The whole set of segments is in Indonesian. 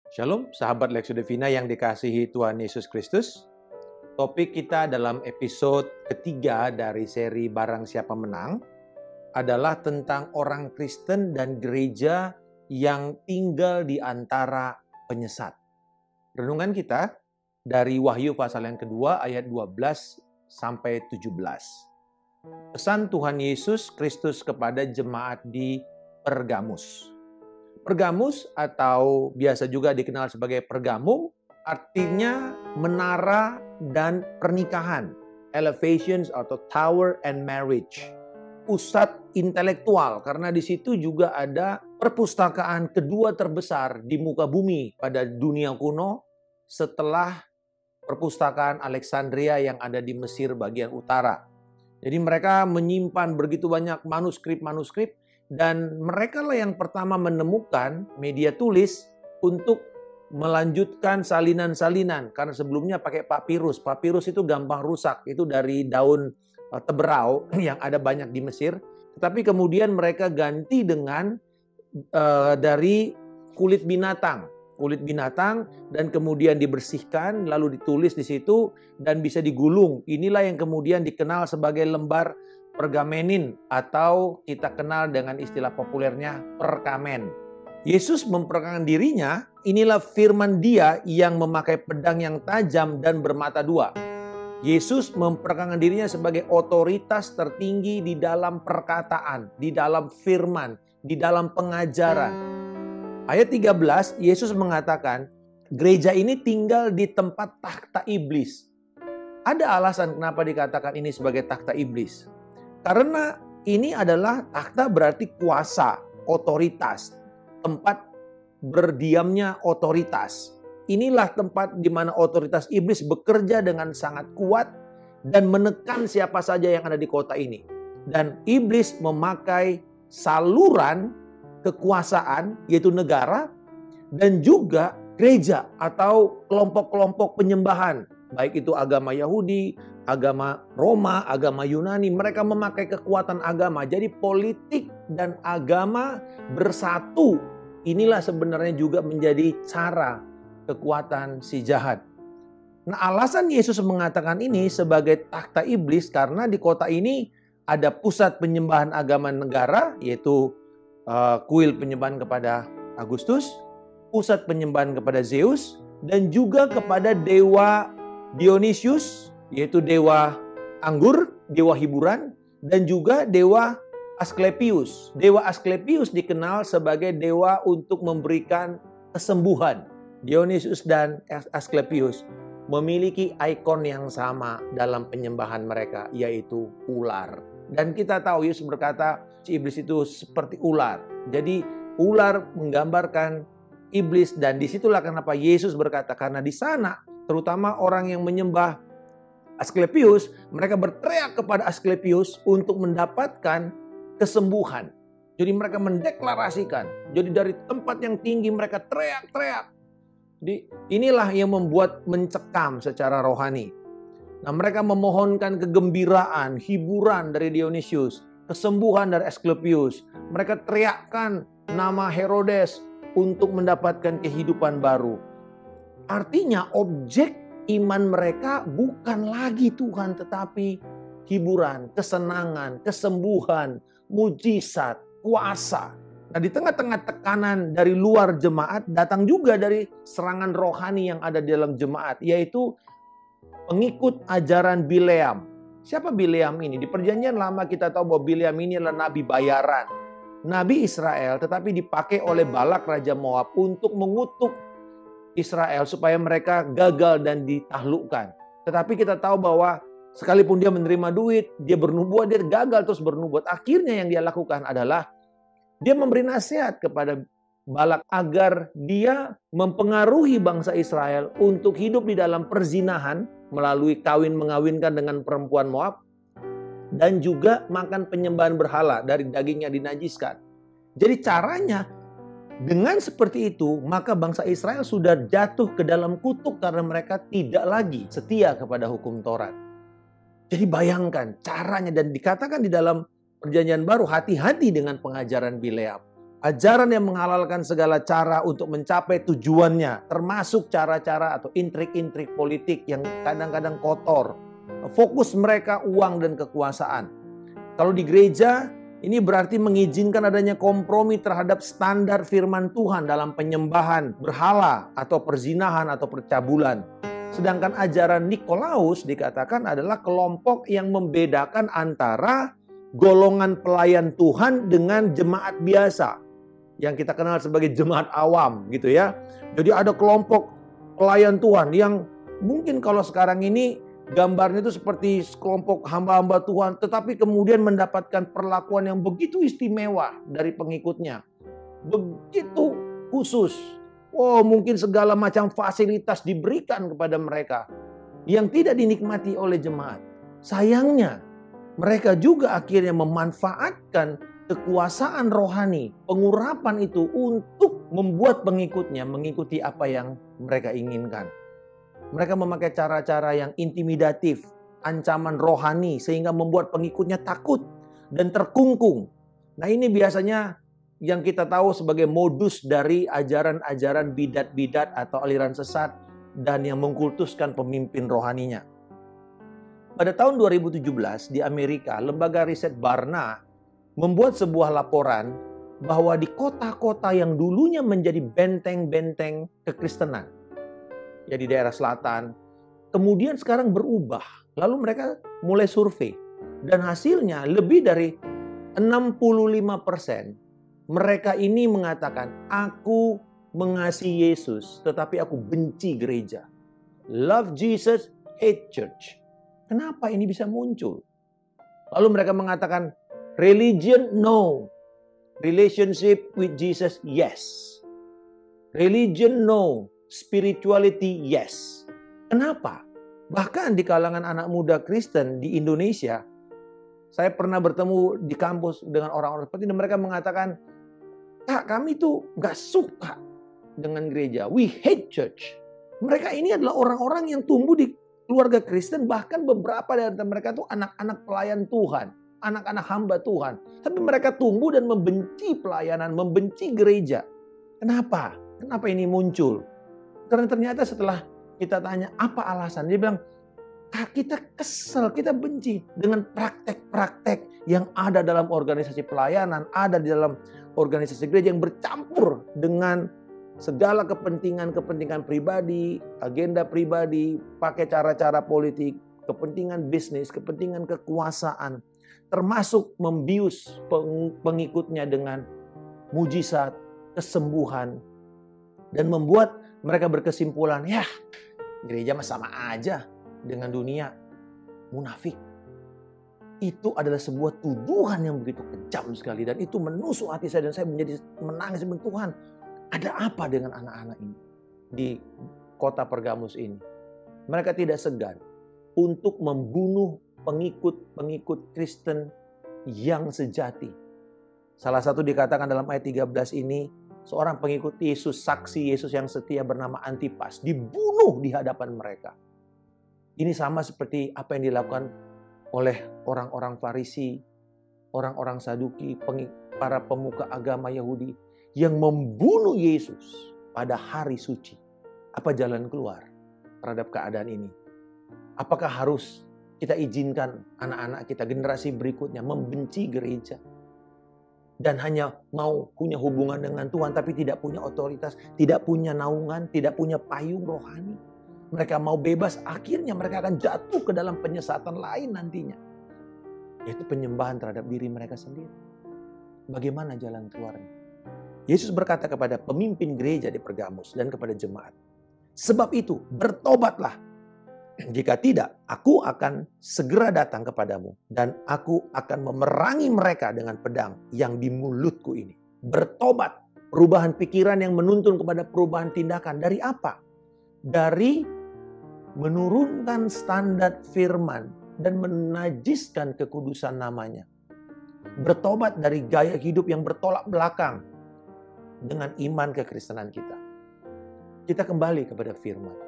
Shalom, sahabat Lexio Divina yang dikasihi Tuhan Yesus Kristus. Topik kita dalam episode ketiga dari seri Barang Siapa Menang adalah tentang orang Kristen dan gereja yang tinggal di antara penyesat. Renungan kita dari Wahyu pasal yang kedua ayat 12 sampai 17. Pesan Tuhan Yesus Kristus kepada jemaat di Pergamus. Pergamus atau biasa juga dikenal sebagai Pergamum artinya menara dan pernikahan, elevations atau tower and marriage. Pusat intelektual karena di situ juga ada perpustakaan kedua terbesar di muka bumi pada dunia kuno setelah perpustakaan Alexandria yang ada di Mesir bagian utara. Jadi mereka menyimpan begitu banyak manuskrip-manuskrip. Dan mereka lah yang pertama menemukan media tulis untuk melanjutkan salinan-salinan. Karena sebelumnya pakai papirus. Papirus itu gampang rusak. Itu dari daun teberau yang ada banyak di Mesir. Tetapi kemudian mereka ganti dengan dari kulit binatang. Kulit binatang dan kemudian dibersihkan lalu ditulis di situ dan bisa digulung. Inilah yang kemudian dikenal sebagai lembar pergamenin atau kita kenal dengan istilah populernya perkamen. Yesus memperkenalkan dirinya, inilah firman Dia yang memakai pedang yang tajam dan bermata dua. Yesus memperkenalkan dirinya sebagai otoritas tertinggi di dalam perkataan, di dalam firman, di dalam pengajaran. Ayat 13, Yesus mengatakan, gereja ini tinggal di tempat takhta iblis. Ada alasan kenapa dikatakan ini sebagai takhta iblis. Karena ini adalah takhta berarti kuasa, otoritas, tempat berdiamnya otoritas. Inilah tempat di mana otoritas iblis bekerja dengan sangat kuat dan menekan siapa saja yang ada di kota ini. Dan iblis memakai saluran kekuasaan yaitu negara dan juga gereja atau kelompok-kelompok penyembahan. Baik itu agama Yahudi, agama Roma, agama Yunani, mereka memakai kekuatan agama. Jadi politik dan agama bersatu. Inilah sebenarnya juga menjadi cara kekuatan si jahat. Nah, alasan Yesus mengatakan ini sebagai takhta iblis karena di kota ini ada pusat penyembahan agama negara, yaitu kuil penyembahan kepada Agustus, pusat penyembahan kepada Zeus, dan juga kepada dewa Dionysius, yaitu dewa anggur, dewa hiburan, dan juga dewa Asklepius. Dewa Asklepius dikenal sebagai dewa untuk memberikan kesembuhan. Dionysius dan Asklepius memiliki ikon yang sama dalam penyembahan mereka, yaitu ular. Dan kita tahu Yesus berkata, si iblis itu seperti ular. Jadi ular menggambarkan iblis dan disitulah kenapa Yesus berkata, karena di sana terutama orang yang menyembah Asklepius, mereka berteriak kepada Asklepius untuk mendapatkan kesembuhan. Jadi mereka mendeklarasikan. Jadi dari tempat yang tinggi mereka teriak-teriak. Jadi inilah yang membuat mencekam secara rohani. Nah, mereka memohonkan kegembiraan, hiburan dari Dionysius, kesembuhan dari Asklepius. Mereka teriakkan nama Herodes untuk mendapatkan kehidupan baru. Artinya objek iman mereka bukan lagi Tuhan, tetapi hiburan, kesenangan, kesembuhan, mujizat, kuasa. Nah, di tengah-tengah tekanan dari luar jemaat, datang juga dari serangan rohani yang ada di dalam jemaat, yaitu pengikut ajaran Bileam. Siapa Bileam ini? Di Perjanjian Lama kita tahu bahwa Bileam ini adalah nabi bayaran. Nabi Israel, tetapi dipakai oleh Balak Raja Moab untuk mengutuk Israel supaya mereka gagal dan ditaklukkan. Tetapi kita tahu bahwa sekalipun dia menerima duit, dia bernubuat, dia gagal terus bernubuat. Akhirnya yang dia lakukan adalah dia memberi nasihat kepada Balak agar dia mempengaruhi bangsa Israel untuk hidup di dalam perzinahan melalui kawin mengawinkan dengan perempuan Moab dan juga makan penyembahan berhala dari dagingnya dinajiskan. Jadi caranya dengan seperti itu, maka bangsa Israel sudah jatuh ke dalam kutuk karena mereka tidak lagi setia kepada hukum Taurat. Jadi bayangkan caranya dan dikatakan di dalam Perjanjian Baru, hati-hati dengan pengajaran Bileam. Ajaran yang menghalalkan segala cara untuk mencapai tujuannya, termasuk cara-cara atau intrik-intrik politik yang kadang-kadang kotor. Fokus mereka uang dan kekuasaan. Kalau di gereja, ini berarti mengizinkan adanya kompromi terhadap standar firman Tuhan dalam penyembahan berhala atau perzinahan atau percabulan. Sedangkan ajaran Nikolaus dikatakan adalah kelompok yang membedakan antara golongan pelayan Tuhan dengan jemaat biasa yang kita kenal sebagai jemaat awam gitu ya. Jadi ada kelompok pelayan Tuhan yang mungkin kalau sekarang ini gambarnya itu seperti kelompok hamba-hamba Tuhan, tetapi kemudian mendapatkan perlakuan yang begitu istimewa dari pengikutnya. Begitu khusus. Oh, mungkin segala macam fasilitas diberikan kepada mereka yang tidak dinikmati oleh jemaat. Sayangnya, mereka juga akhirnya memanfaatkan kekuasaan rohani, pengurapan itu untuk membuat pengikutnya mengikuti apa yang mereka inginkan. Mereka memakai cara-cara yang intimidatif, ancaman rohani sehingga membuat pengikutnya takut dan terkungkung. Nah, ini biasanya yang kita tahu sebagai modus dari ajaran-ajaran bidat-bidat atau aliran sesat dan yang mengkultuskan pemimpin rohaninya. Pada tahun 2017 di Amerika, lembaga riset Barna membuat sebuah laporan bahwa di kota-kota yang dulunya menjadi benteng-benteng kekristenan, ya di daerah selatan, kemudian sekarang berubah. Lalu mereka mulai survei. Dan hasilnya lebih dari 65% mereka ini mengatakan, aku mengasihi Yesus, tetapi aku benci gereja. Love Jesus, hate church. Kenapa ini bisa muncul? Lalu mereka mengatakan, religion, no. Relationship with Jesus, yes. Religion, no. Spirituality, yes. Kenapa? Bahkan di kalangan anak muda Kristen di Indonesia, saya pernah bertemu di kampus dengan orang-orang seperti ini. Mereka mengatakan, Kak, kami tuh gak suka dengan gereja. We hate church. Mereka ini adalah orang-orang yang tumbuh di keluarga Kristen. Bahkan beberapa dari mereka tuh anak-anak pelayan Tuhan. Anak-anak hamba Tuhan. Tapi mereka tumbuh dan membenci pelayanan, membenci gereja. Kenapa? Kenapa ini muncul? Karena ternyata setelah kita tanya apa alasan, dia bilang, kita kesel, kita benci dengan praktek-praktek yang ada dalam organisasi pelayanan, ada di dalam organisasi gereja yang bercampur dengan segala kepentingan-kepentingan pribadi, agenda pribadi, pakai cara-cara politik, kepentingan bisnis, kepentingan kekuasaan, termasuk membius pengikutnya dengan mujizat, kesembuhan, dan membuat mereka berkesimpulan, ya gereja mah sama aja dengan dunia, munafik. Itu adalah sebuah tuduhan yang begitu kejam sekali, dan itu menusuk hati saya, dan saya menjadi menangis. Tuhan, ada apa dengan anak-anak ini di kota Pergamus ini? Mereka tidak segan untuk membunuh pengikut-pengikut Kristen yang sejati. Salah satu dikatakan dalam ayat 13 ini, seorang pengikut Yesus, saksi Yesus yang setia bernama Antipas, dibunuh di hadapan mereka. Ini sama seperti apa yang dilakukan oleh orang-orang Farisi, orang-orang Saduki, para pemuka agama Yahudi yang membunuh Yesus pada hari suci. Apa jalan keluar terhadap keadaan ini? Apakah harus kita izinkan anak-anak kita, generasi berikutnya membenci gereja dan hanya mau punya hubungan dengan Tuhan tapi tidak punya otoritas, tidak punya naungan, tidak punya payung rohani? Mereka mau bebas, akhirnya mereka akan jatuh ke dalam penyesatan lain nantinya, yaitu penyembahan terhadap diri mereka sendiri. Bagaimana jalan keluarnya? Yesus berkata kepada pemimpin gereja di Pergamus dan kepada jemaat, sebab itu bertobatlah. Jika tidak, aku akan segera datang kepadamu dan aku akan memerangi mereka dengan pedang yang di mulutku ini. Bertobat, perubahan pikiran yang menuntun kepada perubahan tindakan. Dari apa? Dari menurunkan standar firman dan menajiskan kekudusan namanya. Bertobat dari gaya hidup yang bertolak belakang dengan iman kekristenan kita. Kita kembali kepada firman.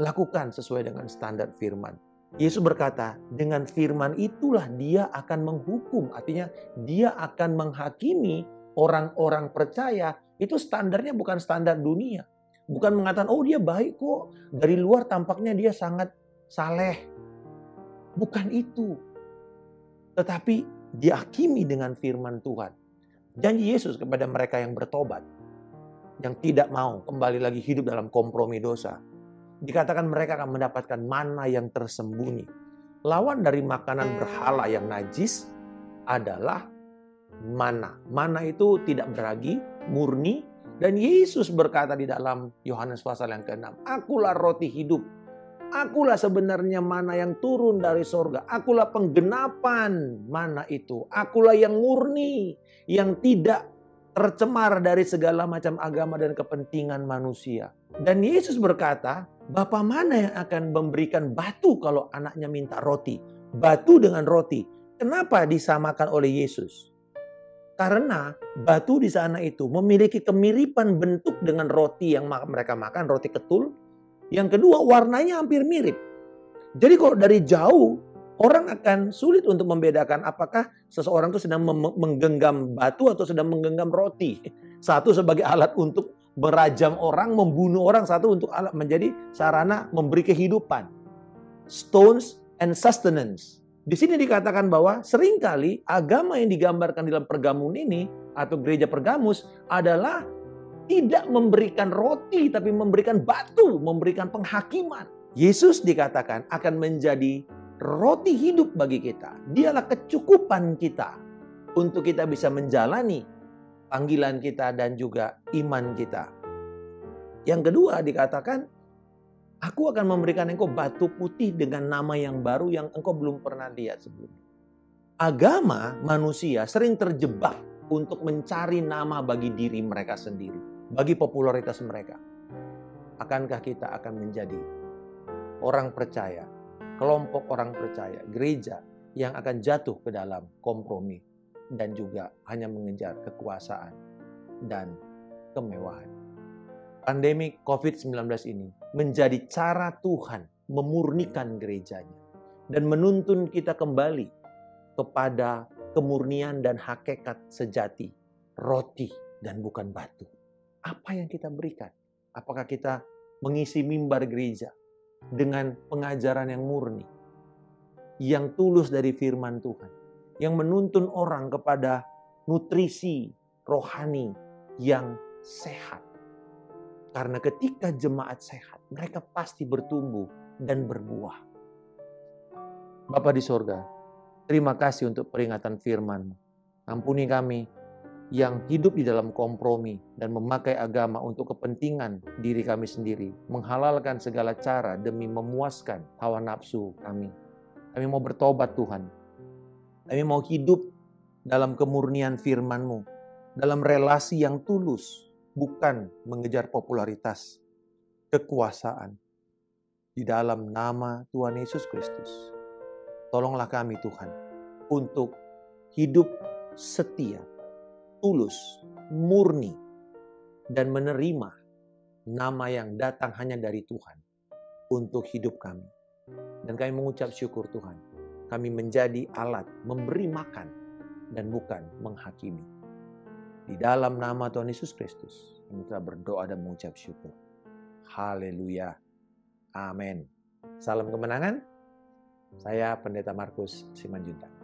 Lakukan sesuai dengan standar firman. Yesus berkata, dengan firman itulah dia akan menghukum. Artinya dia akan menghakimi orang-orang percaya itu standarnya bukan standar dunia. Bukan mengatakan, oh dia baik kok. Dari luar tampaknya dia sangat saleh. Bukan itu. Tetapi dihakimi dengan firman Tuhan. Janji Yesus kepada mereka yang bertobat. Yang tidak mau kembali lagi hidup dalam kompromi dosa. Dikatakan mereka akan mendapatkan mana yang tersembunyi. Lawan dari makanan berhala yang najis adalah mana. Mana itu tidak beragi, murni. Dan Yesus berkata di dalam Yohanes pasal yang ke-6, akulah roti hidup. Akulah sebenarnya mana yang turun dari sorga. Akulah penggenapan mana itu. Akulah yang murni, yang tidak tercemar dari segala macam agama dan kepentingan manusia. Dan Yesus berkata, Bapa mana yang akan memberikan batu kalau anaknya minta roti? Batu dengan roti. Kenapa disamakan oleh Yesus? Karena batu di sana itu memiliki kemiripan bentuk dengan roti yang mereka makan, roti ketul. Yang kedua, warnanya hampir mirip. Jadi kalau dari jauh, orang akan sulit untuk membedakan apakah seseorang itu sedang menggenggam batu atau sedang menggenggam roti. Satu sebagai alat untuk merajam orang, membunuh orang. Satu untuk alat menjadi sarana memberi kehidupan. Stones and sustenance. Di sini dikatakan bahwa seringkali agama yang digambarkan dalam Pergamus ini atau gereja Pergamus adalah tidak memberikan roti tapi memberikan batu, memberikan penghakiman. Yesus dikatakan akan menjadi roti hidup bagi kita. Dialah kecukupan kita untuk kita bisa menjalani panggilan kita dan juga iman kita. Yang kedua dikatakan, aku akan memberikan engkau batu putih dengan nama yang baru yang engkau belum pernah lihat sebelumnya. Agama manusia sering terjebak untuk mencari nama bagi diri mereka sendiri, bagi popularitas mereka. Akankah kita akan menjadi orang percaya, kelompok orang percaya, gereja yang akan jatuh ke dalam kompromi dan juga hanya mengejar kekuasaan dan kemewahan? Pandemi COVID-19 ini menjadi cara Tuhan memurnikan gerejanya dan menuntun kita kembali kepada kemurnian dan hakikat sejati, roti dan bukan batu. Apa yang kita berikan? Apakah kita mengisi mimbar gereja dengan pengajaran yang murni, yang tulus dari firman Tuhan, yang menuntun orang kepada nutrisi rohani yang sehat? Karena ketika jemaat sehat, mereka pasti bertumbuh dan berbuah. Bapa di sorga, terima kasih untuk peringatan firman-Mu. Ampuni kami yang hidup di dalam kompromi dan memakai agama untuk kepentingan diri kami sendiri. Menghalalkan segala cara demi memuaskan hawa nafsu kami. Kami mau bertobat Tuhan. Kami mau hidup dalam kemurnian firman-Mu. Dalam relasi yang tulus. Bukan mengejar popularitas, kekuasaan. Di dalam nama Tuhan Yesus Kristus, tolonglah kami Tuhan untuk hidup setia, tulus, murni, dan menerima nama yang datang hanya dari Tuhan untuk hidup kami. Dan kami mengucap syukur Tuhan, kami menjadi alat memberi makan dan bukan menghakimi. Di dalam nama Tuhan Yesus Kristus, kami telah berdoa dan mengucap syukur. Haleluya. Amin. Salam kemenangan. Saya Pendeta Markus Simanjuntak.